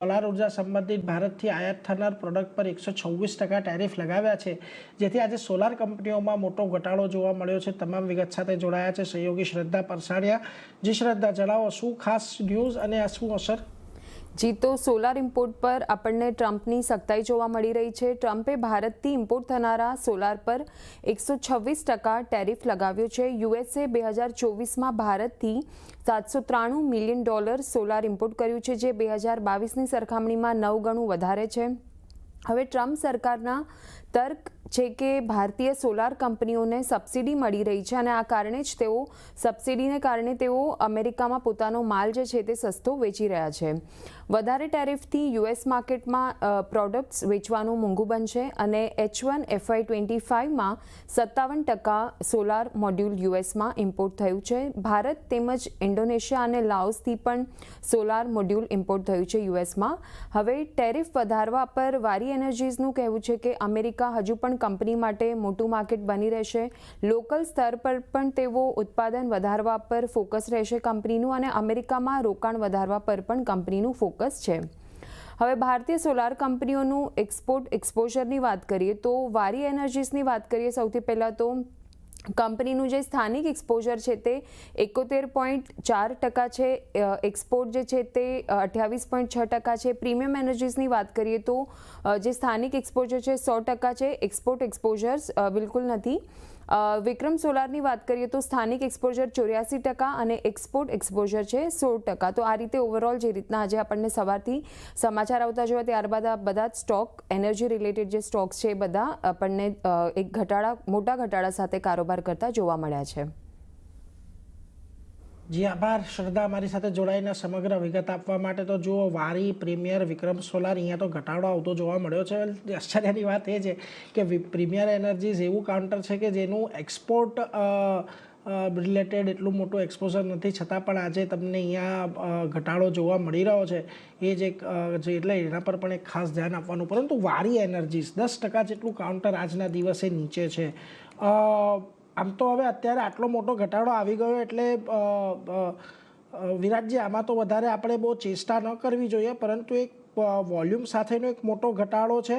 Solar ઉર્જા સંબંધિત ભારતથી આયાત થનાર પ્રોડક્ટ પર 126% ટેરિફ લગાવ્યા છે, જેથી આજે સોલાર કંપનીઓમાં મોટો ઘટાડો જોવા મળ્યો છે. તમામ વિગત સાથે જોડાયા છે સહયોગી શ્રદ્ધા પરસાડિયા. જી શ્રદ્ધા, જણાવો શું ખાસ ન્યૂઝ અને આ શું અસર? જી, તો સોલાર ઇમ્પોર્ટ પર આપણને ટ્રમ્પની સખ્તાઈ જોવા મળી રહી છે. ટ્રમ્પે ભારતથી ઇમ્પોર્ટ થનારા સોલાર પર 126% ટેરિફ લગાવ્યો છે. યુએસએ 2024માં ભારતથી $793 મિલિયન સોલાર ઇમ્પોર્ટ કર્યું છે, જે 2022ની સરખામણીમાં 9 ગણું વધારે છે. હવે ટ્રમ્પ સરકારના તર્ક છે કે ભારતીય સોલાર કંપનીઓને સબસિડી મળી રહી છે અને આ કારણે જ તેઓ સબસિડીને કારણે તેઓ અમેરિકામાં પોતાનો માલ જે છે તે સસ્તો વેચી રહ્યા છે. વધારે ટેરિફથી યુએસ માર્કેટમાં પ્રોડક્ટ્સ વેચવાનું મોંઘું બનશે અને H1 FY25માં 57% સોલાર મોડ્યુલ યુએસમાં ઇમ્પોર્ટ થયું છે. ભારત તેમજ ઇન્ડોનેશિયા અને લાઓસથી પણ સોલાર મોડ્યુલ ઇમ્પોર્ટ થયું છે યુએસમાં. હવે ટેરિફ વધારવા પર વારી એનર્જીઝનું કહેવું છે કે અમેરિકા હજુ પણ કંપની માટે મોટું માર્કેટ બની રહેશે. લોકલ સ્તર પર પણ તેઓ ઉત્પાદન વધારવા પર ફોકસ રહેશે કંપનીનું અને અમેરિકામાં રોકાણ વધારવા પર પણ કંપનીનું ફોકસ છે. હવે ભારતીય સોલાર કંપનીઓનું એક્સપોર્ટ એક્સપોઝરની વાત કરીએ તો વારી એનર્જીસની વાત કરીએ. સૌથી પહેલાં તો કંપનીનું જે સ્થાનિક એક્સપોઝર છે તે 71.4% છે. એક્સપોર્ટ જે છે તે 28.6% છે. પ્રીમિયમ એનર્જીસની વાત કરીએ તો જે સ્થાનિક એક્સપોઝર છે 100% છે. એક્સપોર્ટ એક્સપોઝર્સ બિલકુલ નથી. વિક્રમ સોલારની વાત કરીએ તો સ્થાનિક એક્સપોઝર 84% અને એક્સપોર્ટ એક્સપોઝર છે 16%. તો આ રીતે ઓવરઓલ જે રીતના આજે આપણને સવારથી સમાચાર આવતા જોયા, ત્યારબાદ આ બધા જ સ્ટોક એનર્જી રિલેટેડ જે સ્ટોક્સ છે એ બધા આપણને એક મોટા ઘટાડા સાથે કારોબાર કરતા જોવા મળ્યા છે. જી આભાર શ્રદ્ધા, અમારી સાથે જોડાઈને સમગ્ર વિગત આપવા માટે. તો જુઓ, વારી, પ્રીમિયર, વિક્રમ સોલાર, અહીંયા તો ઘટાડો આવતો જોવા મળ્યો છે. આશ્ચર્યની વાત એ છે કે પ્રીમિયર એનર્જીઝ એવું કાઉન્ટર છે કે જેનું એક્સપોર્ટ રિલેટેડ એટલું મોટું એક્સપોઝર નથી, છતાં પણ આજે તમને અહીંયા ઘટાડો જોવા મળી રહ્યો છે. એ જે એટલે એના પર પણ એક ખાસ ધ્યાન આપવાનું. પરંતુ વારી એનર્જીઝ 10% જેટલું કાઉન્ટર આજના દિવસે નીચે છે. આમ તો હવે અત્યારે આટલો મોટો ઘટાડો આવી ગયો એટલે વિરાટજી, આમાં તો વધારે આપણે બહુ ચેષ્ટા ન કરવી જોઈએ, પરંતુ એક વોલ્યુમ સાથેનો એક મોટો ઘટાડો છે.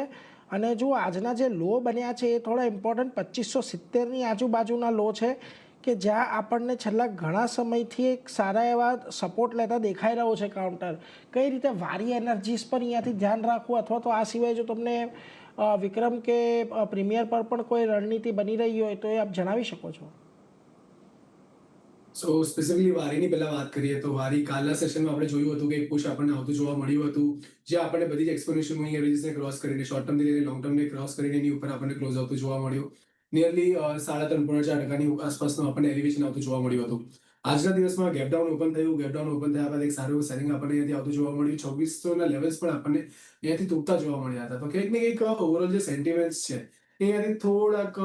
અને જો આજના જે લો બન્યા છે એ થોડા ઇમ્પોર્ટન્ટ 2570ની આજુબાજુના લો છે કે જ્યાં આપણને છેલ્લા ઘણા સમયથી એક સારા એવા સપોર્ટ લેતા દેખાઈ રહ્યો છે કાઉન્ટર. કઈ રીતે વારી એનર્જીસ પર અહીંયાથી ધ્યાન રાખવું, અથવા તો આ સિવાય જો તમને વિક્રમ કે પ્રીમિયર પર પણ કોઈ રણનીતિ બની રહી હોય તો એ આપ જણાવી શકો છો. સો સ્પેસિફિકલી વારીની પહેલા વાત કરીએ તો વારી કાલના સેશનમાં આપણે જોયું હતું કે એક પુશ આપણને આવતું જોવા મળ્યું હતું, જે આપણને બધી જ એક્સપોનેન્શિયલ મૂવિંગ એવરેજીસને ક્રોસ કરીને શોર્ટ ટર્મથી લઈને લોંગ ટર્મને ક્રોસ કરીને એની ઉપર આપણને ક્લોઝ આવતું જોવા મળ્યું. નિયરલી 3.4%ની આસપાસનું આપણને એલિવેશન આવતું જોવા મળ્યું હતું. આજના દિવસમાં ગેપડાઉન ઓપન થયું. ગેપડાઉન ઓપન થયા બાદ એક સારું સેલિંગ આપણને અહીંયાથી આવતું જોવા મળ્યું. 2600ના લેવલ્સ પણ આપણને અહીંયાથી તૂટતા જોવા મળ્યા હતા. તો કંઈક ને કંઈક ઓવરઓલ જે સેન્ટિમેન્ટ્સ છે અહીંયાથી થોડાક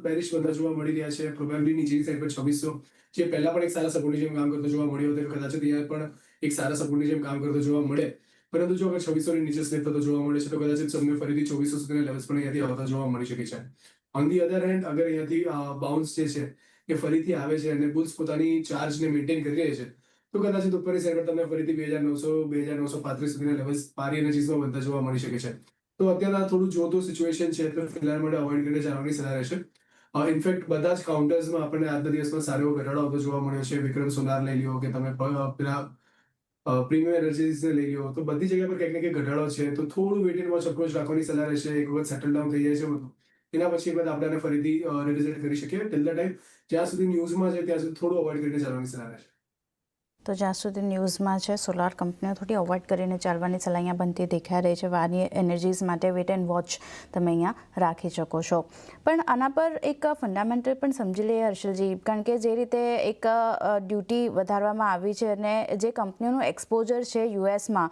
બેરિશ બનતા જોવા મળી રહ્યા છે. પ્રોબેબલી નીચેની સાઈડ પર 2600 જે પહેલા પણ એક સારા સપોર્ટની જેમ કામ કરતો જોવા મળ્યો હતો, કદાચ અહીંયા પણ એક સારા સપોર્ટની જેમ કામ કરતો જોવા મળે. પરંતુ જો અગર 2600ની નીચે સ્લેપ થતો જોવા મળે છે તો કદાચ તમને ફરીથી 2400 સુધીના લેવલ્સ પણ અહીંયાથી આવતા જોવા મળી શકે છે. ઓન ધી અધર હેન્ડ, અગર અહીંયાથી બાઉન્સ જે છે એ ફરીથી આવે છે અને બુલ્સ પોતાની ચાર્જને મેન્ટેન કરી રહે છે તો કદાચ ઉપરની સાઈડ પર તમને ફરીથી 2900-2935 સુધીના લેવલ્સ પારી એનર્જીસમાં બનતા જોવા મળી શકે છે. તો અત્યારે થોડું જોતું સિચ્યુએશન છે તો ફિલહાલ માટે અવોઇડ કરીને ચાલવાની સલાહ રહેશે. ઇનફેક્ટ બધા જ કાઉન્ટર્સમાં આપણને આજના દિવસમાં સારો એવો ઘટાડો આવતો જોવા મળ્યો છે. વિક્રમ સોલાર લઈ લ્યો કે તમે પેલા પ્રીમિયમ એનર્જીસને લઈ લ્યો, તો બધી જગ્યા પર કંઈક ને કંઈક ઘટાડો છે. તો થોડું વેઇટ એન્ડ વોચ અપ્રોચ રાખવાની સલાહ રહેશે. એક વખત સેટલ ડાઉન થઈ જાય છે બધું, એના પછી બાદ આપણે આને ફરીથી રિવિઝિટ કરી શકીએ. ટિલ ધ ટાઈમ જ્યાં સુધી ન્યૂઝમાં છે ત્યાં સુધી થોડું અવોઇડ કરીને ચાલવાની સલાહ રહેશે. તો જ્યાં સુધી ન્યૂઝમાં છે સોલાર કંપનીઓ થોડી અવોઇડ કરીને ચાલવાની સલાહ અહીંયા બનતી દેખાઈ રહી છે. વારી એનર્જીસ માટે વેટ એન્ડ વોચ તમે અહીંયા રાખી શકો છો. પણ આના પર એક ફંડામેન્ટલ પણ સમજી લઈએ હર્ષલજી, કારણ કે જે રીતે એક ડ્યુટી વધારવામાં આવી છે અને જે કંપનીઓનું એક્સપોઝર છે યુએસમાં,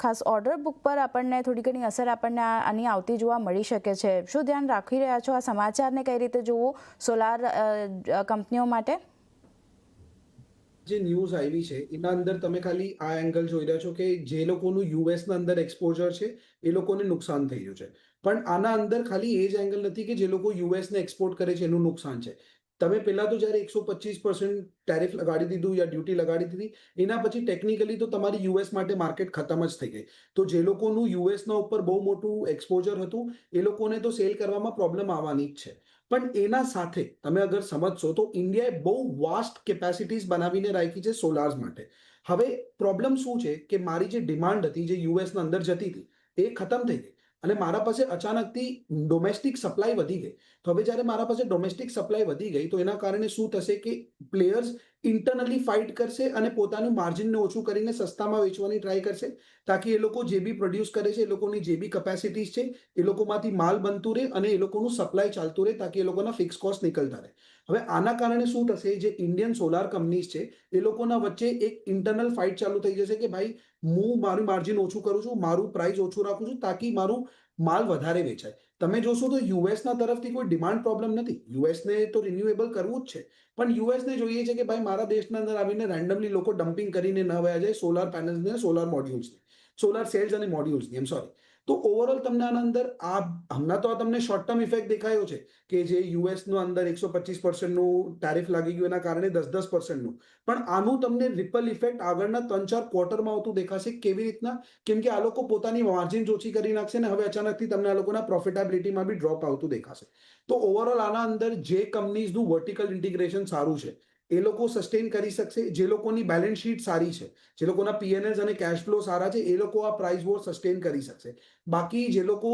ખાસ ઓર્ડર બુક પર આપણને થોડી ઘણી અસર આપણને આની આવતી જોવા મળી શકે છે. શું ધ્યાન રાખી રહ્યા છો આ સમાચારને કઈ રીતે જોવું સોલાર કંપનીઓ માટે? જે ન્યૂઝ આવી છે એના અંદર તમે ખાલી આ એંગલ જોઈ રહ્યા છો કે જે લોકોનું યુએસના અંદર એક્સપોઝર છે એ લોકોને નુકસાન થઈ રહ્યું છે, પણ આના અંદર ખાલી એ જ એંગલ નથી કે જે લોકો યુએસને એક્સપોર્ટ કરે છે એનું નુકસાન છે. તમે પહેલા તો જ્યારે 125% ટેરિફ લગાડી દીધું યા ડ્યુટી લગાડી દીધી એના પછી ટેકનિકલી તો તમારી યુએસ માટે માર્કેટ ખતમ જ થઈ ગઈ. તો જે લોકોનું યુએસના ઉપર બહુ મોટું એક્સપોઝર હતું એ લોકોને તો સેલ કરવામાં પ્રોબ્લેમ આવવાની જ છે. પણ એના સાથે તમે અગર સમજશો તો ઇન્ડિયાએ બહુ વાસ્ટ કેપેસિટીઝ બનાવીને રાખી છે સોલાર્સ માટે. હવે પ્રોબ્લેમ શું છે કે મારી જે ડિમાન્ડ હતી જે યુએસના અંદર જતી હતી એ ખતમ થઈ ગઈ અને મારા પાસે અચાનકથી ડોમેસ્ટિક સપ્લાય વધી ગઈ. તો હવે જ્યારે મારા પાસે ડોમેસ્ટિક સપ્લાય વધી ગઈ તો એના કારણે શું થશે કે પ્લેયર્સ ઇન્ટરનલી ફાઇટ કરશે અને પોતાનું માર્જિનને ઓછું કરીને સસ્તામાં વેચવાની ટ્રાય કરશે તાકી એ લોકો જે બી પ્રોડ્યુસ કરે છે એ લોકોની જે બી કેપેસિટીઝ છે એ લોકોમાંથી માલ બનતું રહે અને એ લોકોનું સપ્લાય ચાલતું રહે તાકી એ લોકોના ફિક્સ કોસ્ટ નીકળતા રહે. હવે આના કારણે શું થશે જે ઇન્ડિયન સોલાર કંપનીઝ છે એ લોકોના વચ્ચે એક ઇન્ટરનલ ફાઇટ ચાલુ થઈ જશે કે ભાઈ હું મારું માર્જિન ઓછું કરું છું, મારું પ્રાઇસ ઓછું રાખું છું તાકી મારું માલ વધારે વેચાય. તમે જોશો તો યુએસના તરફથી કોઈ ડિમાન્ડ પ્રોબ્લેમ નથી. યુએસને તો રિન્યુએબલ કરવું જ છે પણ યુએસને જોઈએ છે કે ભાઈ મારા દેશના અંદર આવીને રેન્ડમલી લોકો ડમ્પિંગ કરીને ન વયા જાય સોલાર પેનલ્સને, સોલાર મોડ્યુલ્સને, સોલાર સેલ્સ અને મોડ્યુલ્સની, એમ સોરી. તો ઓવરઓલ તમને આના અંદર હમણાં તો આ તમને શોર્ટ ટર્મ ઇફેક્ટ દેખાયો છે કે જે યુએસનો અંદર 125%નું ટેરિફ લાગી ગયું એના કારણે 10-10%નું, પણ આનું તમને રિપલ ઇફેક્ટ આગળના 3-4 ક્વાર્ટરમાં આવતું દેખાશે. કેવી રીતના? કેમ કે આ લોકો પોતાની માર્જિન ઓછી કરી નાખશે ને હવે અચાનકથી તમને આ લોકોના પ્રોફિટેબિલિટીમાં બી ડ્રોપ આવતું દેખાશે. તો ઓવરઓલ આના અંદર જે કંપનીઝનું વર્ટિકલ ઇન્ટિગ્રેશન સારું છે એ લોકો સસ્ટેન કરી શકશે. જે લોકોની બેલેન્સ શીટ સારી છે, જે લોકોના પીએનએલ્સ અને કેશ ફ્લો સારા છે એ લોકો આ પ્રાઇસ વોર સસ્ટેન કરી શકશે. બાકી જે લોકો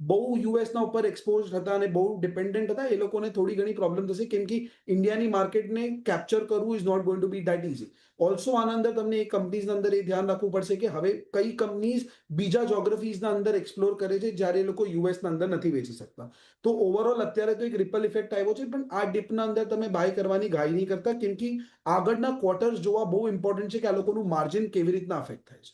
બહુ યુએસના ઉપર એક્સપોઝ હતા અને બહુ ડિપેન્ડન્ટ હતા એ લોકોને થોડી ઘણી પ્રોબ્લેમ થશે કેમ કે ઇન્ડિયાની માર્કેટને કેપ્ચર કરવું is not going to be that easy. Also આના અંદર તમને એક કંપનીઝના અંદર એ ધ્યાન રાખવું પડશે કે હવે કઈ કંપનીઝ બીજા જોગ્રાફીઝના અંદર એક્સપ્લોર કરે છે જ્યારે એ લોકો યુએસના અંદર નથી વેચી શકતા. તો ઓવરઓલ અત્યારે તો એક રિપલ ઇફેક્ટ આવ્યો છે પણ આ ડિપના અંદર તમે બાય કરવાની ઘાઈ નહીં કરતા કેમ કે આગળના ક્વાર્ટર્સ જોવા બહુ ઇમ્પોર્ટન્ટ છે કે આ લોકોનું માર્જિન કેવી રીતના અફેક્ટ થાય છે.